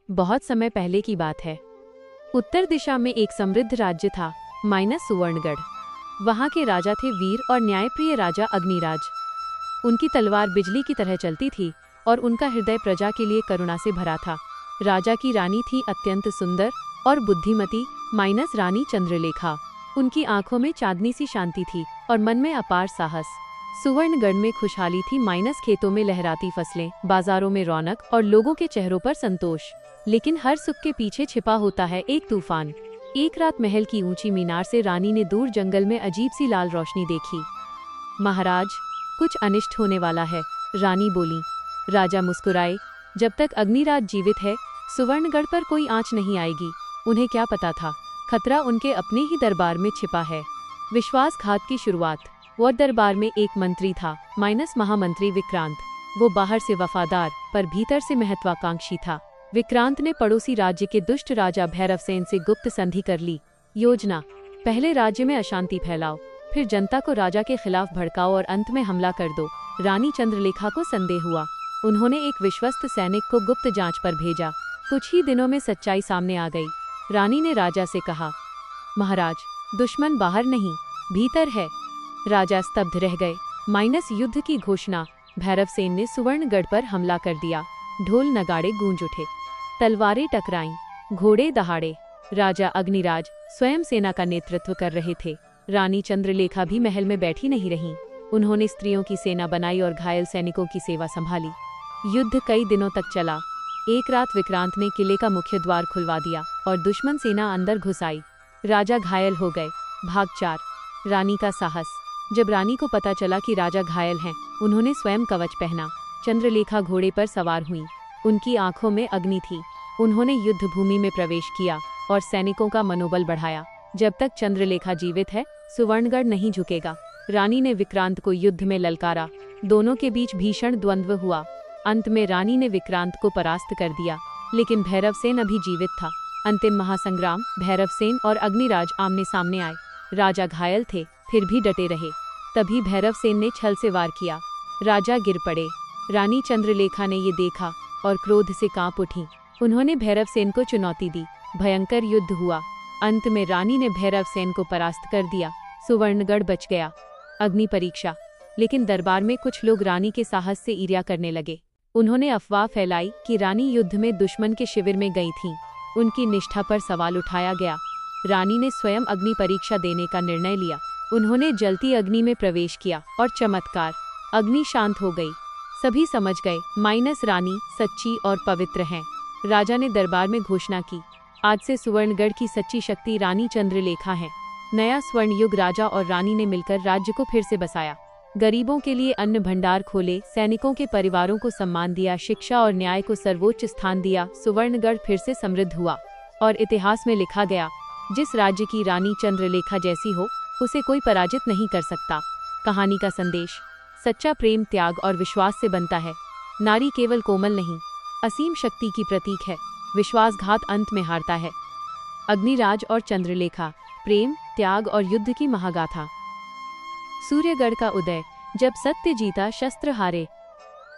बहुत समय पहले की बात है। उत्तर दिशा में एक समृद्ध राज्य था सुवर्णगढ़। वहां के राजा थे वीर और न्यायप्रिय राजा अग्निराज। उनकी तलवार बिजली की तरह चलती थी और उनका हृदय प्रजा के लिए करुणा से भरा था। राजा की रानी थी अत्यंत सुंदर और बुद्धिमती रानी चंद्रलेखा। उनकी आंखों में चांदनी सी शांति थी और मन में अपार साहस। सुवर्णगढ़ में खुशहाली थी खेतों में लहराती फसलें, बाजारों में रौनक और लोगों के चेहरों पर संतोष। लेकिन हर सुख के पीछे छिपा होता है एक तूफान। एक रात महल की ऊंची मीनार से रानी ने दूर जंगल में अजीब सी लाल रोशनी देखी। महाराज, कुछ अनिष्ट होने वाला है, रानी बोली। राजा मुस्कुराए। जब तक अग्निराज जीवित है सुवर्णगढ़ पर कोई आंच नहीं आएगी। उन्हें क्या पता था, खतरा उनके अपने ही दरबार में छिपा है। विश्वासघात की शुरुआत। वो दरबार में एक मंत्री था महामंत्री विक्रांत। वो बाहर से वफादार पर भीतर से महत्वाकांक्षी था। विक्रांत ने पड़ोसी राज्य के दुष्ट राजा भैरवसेन से गुप्त संधि कर ली। योजना: पहले राज्य में अशांति फैलाओ, फिर जनता को राजा के खिलाफ भड़काओ और अंत में हमला कर दो। रानी चंद्रलेखा को संदेह हुआ। उन्होंने एक विश्वस्त सैनिक को गुप्त जांच पर भेजा। कुछ ही दिनों में सच्चाई सामने आ गई। रानी ने राजा से कहा, महाराज, दुश्मन बाहर नहीं भीतर है। राजा स्तब्ध रह गए। युद्ध की घोषणा। भैरवसेन ने सुवर्णगढ़ पर हमला कर दिया। ढोल नगाड़े गूंज उठे, तलवारें टकराईं, घोड़े दहाड़े। राजा अग्निराज स्वयं सेना का नेतृत्व कर रहे थे। रानी चंद्रलेखा भी महल में बैठी नहीं रहीं। उन्होंने स्त्रियों की सेना बनाई और घायल सैनिकों की सेवा संभाली। युद्ध कई दिनों तक चला। एक रात विक्रांत ने किले का मुख्य द्वार खुलवा दिया और दुश्मन सेना अंदर घुस आई। राजा घायल हो गए। भाग 4। रानी का साहस। जब रानी को पता चला कि राजा घायल हैं, उन्होंने स्वयं कवच पहना। चंद्रलेखा घोड़े पर सवार हुईं। उनकी आंखों में अग्नि थी। उन्होंने युद्ध भूमि में प्रवेश किया और सैनिकों का मनोबल बढ़ाया। जब तक चंद्रलेखा जीवित है सुवर्णगढ़ नहीं झुकेगा। रानी ने विक्रांत को युद्ध में ललकारा। दोनों के बीच भीषण द्वंद्व हुआ। अंत में रानी ने विक्रांत को परास्त कर दिया, लेकिन भैरवसेन अभी जीवित था। अंतिम महासंग्राम। भैरवसेन और अग्निराज आमने सामने आए। राजा घायल थे, फिर भी डटे रहे। तभी भैरवसेन ने छल से वार किया। राजा गिर पड़े। रानी चंद्रलेखा ने ये देखा और क्रोध से कांप उठी। उन्होंने भैरवसेन को चुनौती दी। भयंकर युद्ध हुआ। अंत में रानी ने भैरवसेन को परास्त कर दिया। सुवर्णगढ़ बच गया। अग्नि परीक्षा। लेकिन दरबार में कुछ लोग रानी के साहस से ईर्ष्या करने लगे। उन्होंने अफवाह फैलाई कि रानी युद्ध में दुश्मन के शिविर में गई थीं। उनकी निष्ठा पर सवाल उठाया गया। रानी ने स्वयं अग्नि परीक्षा देने का निर्णय लिया। उन्होंने जलती अग्नि में प्रवेश किया और चमत्कार, अग्नि शांत हो गई। सभी समझ गए रानी सच्ची और पवित्र हैं। राजा ने दरबार में घोषणा की, आज से सुवर्णगढ़ की सच्ची शक्ति रानी चंद्रलेखा है। नया स्वर्ण युग। राजा और रानी ने मिलकर राज्य को फिर से बसाया। गरीबों के लिए अन्न भंडार खोले, सैनिकों के परिवारों को सम्मान दिया, शिक्षा और न्याय को सर्वोच्च स्थान दिया। सुवर्णगढ़ फिर से समृद्ध हुआ और इतिहास में लिखा गया, जिस राज्य की रानी चंद्रलेखा जैसी हो उसे कोई पराजित नहीं कर सकता। कहानी का संदेश: सच्चा प्रेम त्याग और विश्वास से बनता है। नारी केवल कोमल नहीं, असीम शक्ति की प्रतीक है। विश्वासघात अंत में हारता है। अग्निराज और चंद्रलेखा, प्रेम, त्याग और युद्ध की महागाथा। सूर्यगढ़ का उदय। जब सत्य जीता शस्त्र हारे।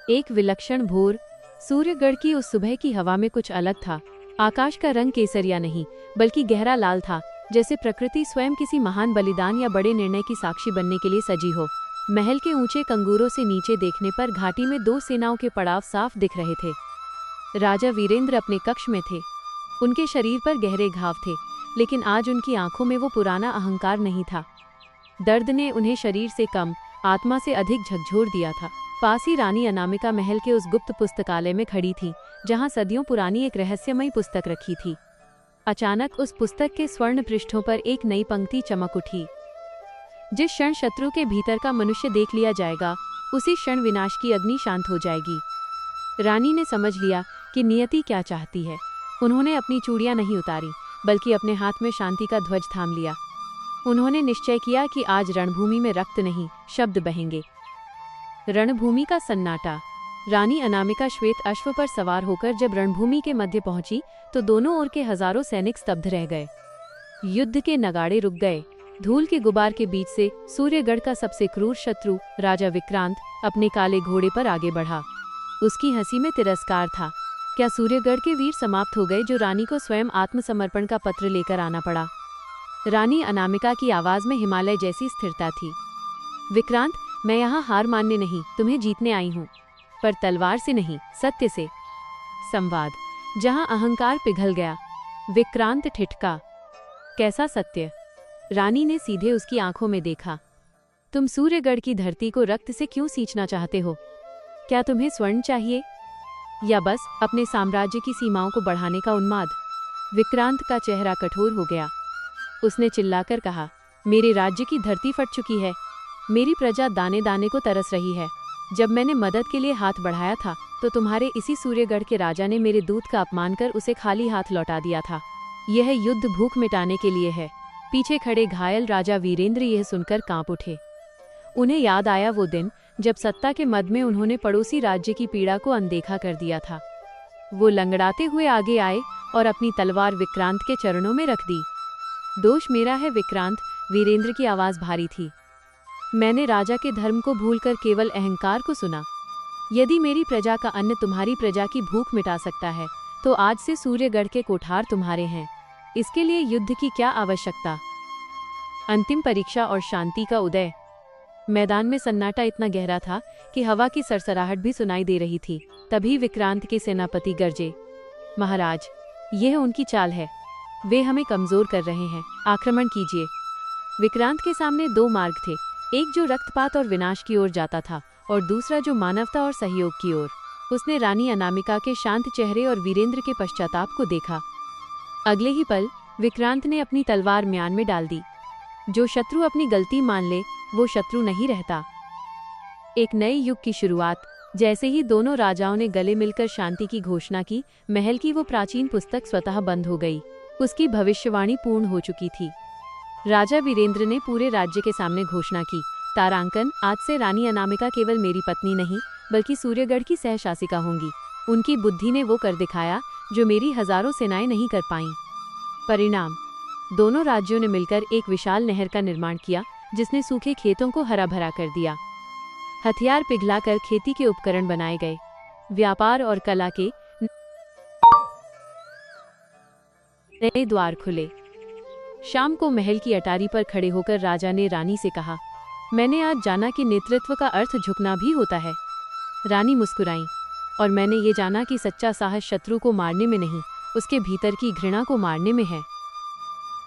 एक विलक्षण भोर। सूर्यगढ़ की उस सुबह की हवा में कुछ अलग था। आकाश का रंग केसरिया नहीं बल्कि गहरा लाल था, जैसे प्रकृति स्वयं किसी महान बलिदान या बड़े निर्णय की साक्षी बनने के लिए सजी हो। महल के ऊंचे कंगूरों से नीचे देखने पर घाटी में दो सेनाओं के पड़ाव साफ दिख रहे थे। राजा वीरेंद्र अपने कक्ष में थे। उनके शरीर पर गहरे घाव थे, लेकिन आज उनकी आंखों में वो पुराना अहंकार नहीं था। दर्द ने उन्हें शरीर से कम, आत्मा से अधिक झकझोर दिया था। पास ही रानी अनामिका महल के उस गुप्त पुस्तकालय में खड़ी थी, जहां सदियों पुरानी एक रहस्यमयी पुस्तक रखी थी। अचानक उस पुस्तक के स्वर्ण पृष्ठों पर एक नई पंक्ति चमक उठी। जिस क्षण शत्रु के भीतर का मनुष्य देख लिया जाएगा, उसी क्षण विनाश की अग्नि शांत हो जाएगी। रानी ने समझ लिया कि नियति क्या चाहती है। उन्होंने अपनी चूड़ियां नहीं उतारी, बल्कि अपने हाथ में शांति का ध्वज थाम लिया। उन्होंने निश्चय किया कि आज रणभूमि में रक्त नहीं, शब्द बहेंगे। रणभूमि का सन्नाटा। रानी अनामिका श्वेत अश्व पर सवार होकर जब रणभूमि के मध्य पहुंची, तो दोनों ओर के हजारों सैनिक स्तब्ध रह गए। युद्ध के नगाड़े रुक गए। धूल के गुबार के बीच से सूर्यगढ़ का सबसे क्रूर शत्रु राजा विक्रांत अपने काले घोड़े पर आगे बढ़ा। उसकी हंसी में तिरस्कार था। क्या सूर्यगढ़ के वीर समाप्त हो गए जो रानी को स्वयं आत्मसमर्पण का पत्र लेकर आना पड़ा? रानी अनामिका की आवाज में हिमालय जैसी स्थिरता थी। विक्रांत, मैं यहाँ हार मानने नहीं, तुम्हें जीतने आई हूँ, पर तलवार से नहीं, सत्य से। संवाद जहाँ अहंकार पिघल गया। विक्रांत ठिठका। कैसा सत्य? रानी ने सीधे उसकी आंखों में देखा। तुम सूर्यगढ़ की धरती को रक्त से क्यों सींचना चाहते हो? क्या तुम्हें स्वर्ण चाहिए, या बस अपने साम्राज्य की सीमाओं को बढ़ाने का उन्माद? विक्रांत का चेहरा कठोर हो गया। उसने चिल्लाकर कहा, मेरे राज्य की धरती फट चुकी है, मेरी प्रजा दाने दाने को तरस रही है। जब मैंने मदद के लिए हाथ बढ़ाया था तो तुम्हारे इसी सूर्यगढ़ के राजा ने मेरे दूत का अपमान कर उसे खाली हाथ लौटा दिया था। यह युद्ध भूख मिटाने के लिए है। पीछे खड़े घायल राजा वीरेंद्र यह सुनकर कांप उठे। उन्हें याद आया वो दिन जब सत्ता के मद में उन्होंने पड़ोसी राज्य की पीड़ा को अनदेखा कर दिया था। वो लंगड़ाते हुए आगे आए और अपनी तलवार विक्रांत के चरणों में रख दी। दोष मेरा है विक्रांत, वीरेंद्र की आवाज भारी थी। मैंने राजा के धर्म को भूलकर केवल अहंकार को सुना। यदि मेरी प्रजा का अन्न तुम्हारी प्रजा की भूख मिटा सकता है तो आज से सूर्यगढ़ के कोठार तुम्हारे हैं। इसके लिए युद्ध की क्या आवश्यकता? अंतिम परीक्षा और शांति का उदय। मैदान में सन्नाटा इतना गहरा था कि हवा की सरसराहट भी सुनाई दे रही थी। तभी विक्रांत के सेनापति गरजे, महाराज, यह उनकी चाल है, वे हमें कमजोर कर रहे हैं, आक्रमण कीजिए। विक्रांत के सामने दो मार्ग थे, एक जो रक्तपात और विनाश की ओर जाता था और दूसरा जो मानवता और सहयोग की ओर। उसने रानी अनामिका के शांत चेहरे और वीरेंद्र के पश्चाताप को देखा। अगले ही पल विक्रांत ने अपनी तलवार म्यान में डाल दी। जो शत्रु अपनी गलती मान ले वो शत्रु नहीं रहता। एक नए युग की शुरुआत। जैसे ही दोनों राजाओं ने गले मिलकर शांति की घोषणा की, महल की वो प्राचीन पुस्तक स्वतः बंद हो गई। उसकी भविष्यवाणी पूर्ण हो चुकी थी। राजा वीरेंद्र ने पूरे राज्य के सामने घोषणा की, तारांकन, आज से रानी अनामिका केवल मेरी पत्नी नहीं बल्कि सूर्यगढ़ की सहशासिका होंगी। उनकी बुद्धि ने वो कर दिखाया जो मेरी हजारों सेनाएं नहीं कर पाईं। परिणाम, दोनों राज्यों ने मिलकर एक विशाल नहर का निर्माण किया जिसने सूखे खेतों को हरा भरा कर दिया। हथियार पिघलाकर खेती के उपकरण बनाए गए। व्यापार और कला के नए द्वार खुले। शाम को महल की अटारी पर खड़े होकर राजा ने रानी से कहा, मैंने आज जाना कि नेतृत्व का अर्थ झुकना भी होता है। रानी मुस्कुराई, और मैंने ये जाना कि सच्चा साहस शत्रु को मारने में नहीं, उसके भीतर की घृणा को मारने में है।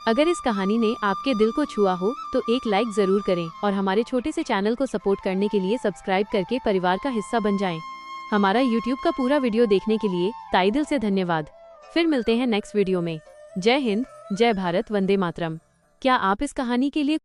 अगर इस कहानी ने आपके दिल को छुआ हो तो एक लाइक जरूर करें और हमारे छोटे से चैनल को सपोर्ट करने के लिए सब्सक्राइब करके परिवार का हिस्सा बन जाएं। हमारा YouTube का पूरा वीडियो देखने के लिए तहे दिल से धन्यवाद। फिर मिलते हैं नेक्स्ट वीडियो में। जय हिंद, जय भारत, वंदे मातरम। क्या आप इस कहानी के लिए